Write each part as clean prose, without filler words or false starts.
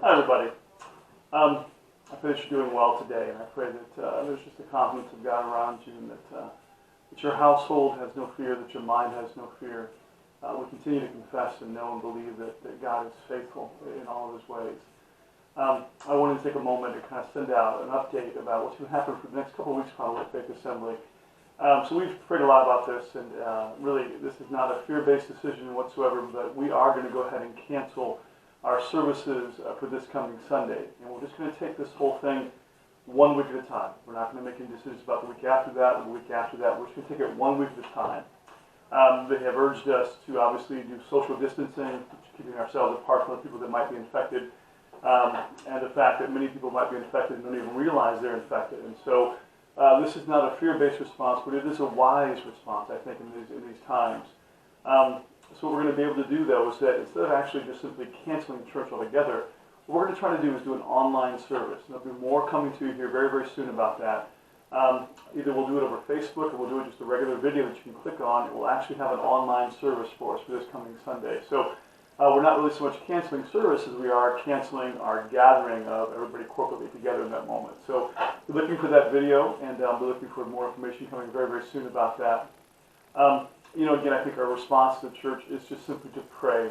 Hi, everybody. I pray that you're doing well today, and I pray that there's just a confidence of God around you, and that your household has no fear, that your mind has no fear. We continue to confess and know and believe that God is faithful in all of his ways. I wanted to take a moment to kind of send out an update about what's going to happen for the next couple of weeks probably at Faith Assembly. So we've prayed a lot about this, and really this is not a fear-based decision whatsoever, but we are going to go ahead and cancel our services for this coming Sunday. And we're just going to take this whole thing one week at a time. We're not going to make any decisions about the week after that or the week after that. We're just going to take it 1 week at a time. They have urged us to obviously do social distancing, keeping ourselves apart from the people that might be infected, and the fact that many people might be infected and don't even realize they're infected. And so this is not a fear-based response, but it is a wise response, I think, in these times. So what we're going to be able to do, though, is that instead of actually just simply canceling church altogether, what we're going to try to do is do an online service. And there'll be more coming to you here very, very soon about that. Either we'll do it over Facebook or we'll do it just a regular video that you can click on. It will actually have an online service for us for this coming Sunday. So we're not really so much canceling service as we are canceling our gathering of everybody corporately together in that moment. So we're looking for that video, and we're looking for more information coming very, very soon about that. Again, I think our response to the church is just simply to pray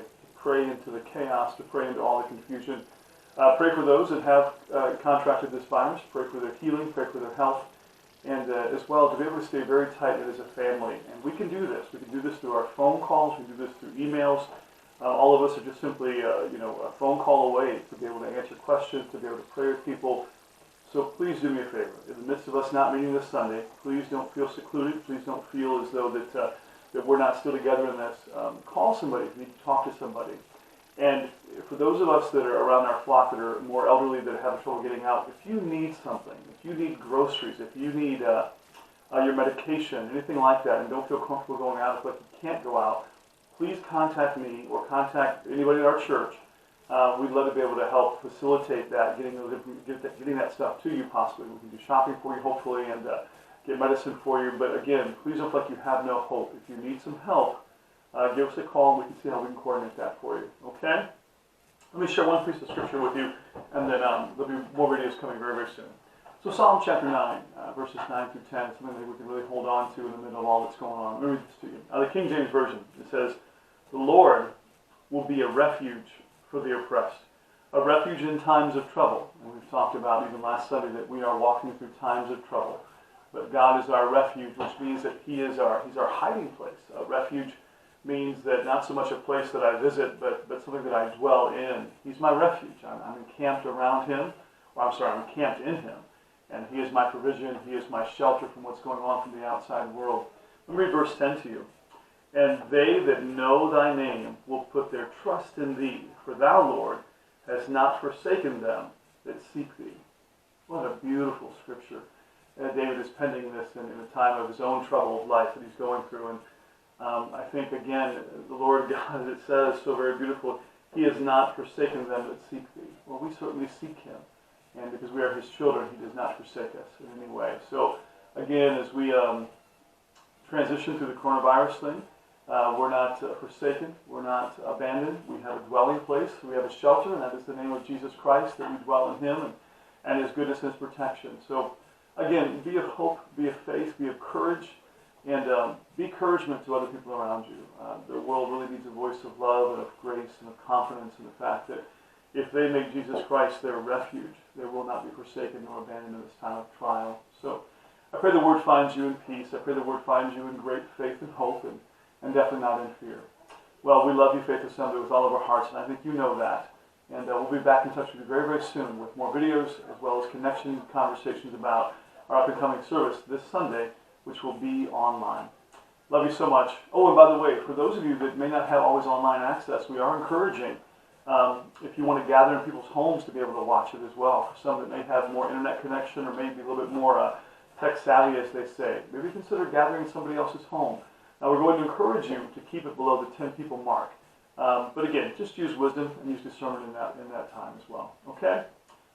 into the chaos, to pray into all the confusion. Pray for those that have contracted this virus, pray for their healing, pray for their health, and as well to be able to stay very tight as a family. And we can do this. We can do this through our phone calls, we can do this through emails. All of us are just simply, a phone call away to be able to answer questions, to be able to pray with people. So please do me a favor. In the midst of us not meeting this Sunday, please don't feel secluded. Please don't feel as though that we're not still together in this. Call somebody if you need to talk to somebody. And for those of us that are around our flock that are more elderly, that have trouble getting out, if you need something, if you need groceries, if you need your medication, anything like that, and don't feel comfortable going out, if you can't go out, please contact me or contact anybody at our church. We'd love to be able to help facilitate that, getting that stuff to you possibly. We can do shopping for you, hopefully, and get medicine for you. But again, please don't feel like you have no hope. If you need some help, give us a call and we can see how we can coordinate that for you. Okay? Let me share one piece of scripture with you, and then there'll be more videos coming very, very soon. So Psalm chapter 9, verses 9 through 10, is something that we can really hold on to in the middle of all that's going on. Let me read this to you. The King James Version, it says, "The Lord will be a refuge for the oppressed, a refuge in times of trouble." And we've talked about even last Sunday that we are walking through times of trouble. But God is our refuge, which means that He's our hiding place. A refuge means that not so much a place that I visit, but something that I dwell in. He's my refuge. I'm encamped around Him. I'm encamped in Him. And He is my provision. He is my shelter from what's going on from the outside world. Let me read verse 10 to you. "And they that know thy name will put their trust in thee, for thou, Lord, hast not forsaken them that seek thee." What a beautiful scripture. David is penning this in a time of his own troubled life that he's going through. And I think, again, the Lord God, as it says so very beautiful, He has not forsaken them that seek thee. Well, we certainly seek Him. And because we are His children, He does not forsake us in any way. So, again, as we transition through the coronavirus thing, we're not forsaken. We're not abandoned. We have a dwelling place. We have a shelter, and that is the name of Jesus Christ, that we dwell in Him, and His goodness and His protection. So, again, be of hope, be of faith, be of courage, and be encouragement to other people around you. The world really needs a voice of love and of grace and of confidence in the fact that if they make Jesus Christ their refuge, they will not be forsaken nor abandoned in this time of trial. So I pray the Word finds you in peace. I pray the Word finds you in great faith and hope, and definitely not in fear. Well, we love you, Faith Assembly, with all of our hearts, and I think you know that. And we'll be back in touch with you very, very soon with more videos, as well as connection conversations about our up-and-coming service this Sunday, which will be online. Love you so much. Oh, and by the way, for those of you that may not have always online access, we are encouraging, if you want to gather in people's homes, to be able to watch it as well. For some that may have more internet connection or maybe a little bit more tech-savvy, as they say, maybe consider gathering in somebody else's home. Now, we're going to encourage you to keep it below the 10-people mark. But again, just use wisdom and use discernment in that time as well. Okay?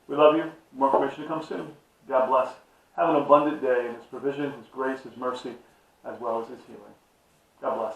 We love you. More information to come soon. God bless. Have an abundant day in His provision, His grace, His mercy, as well as His healing. God bless.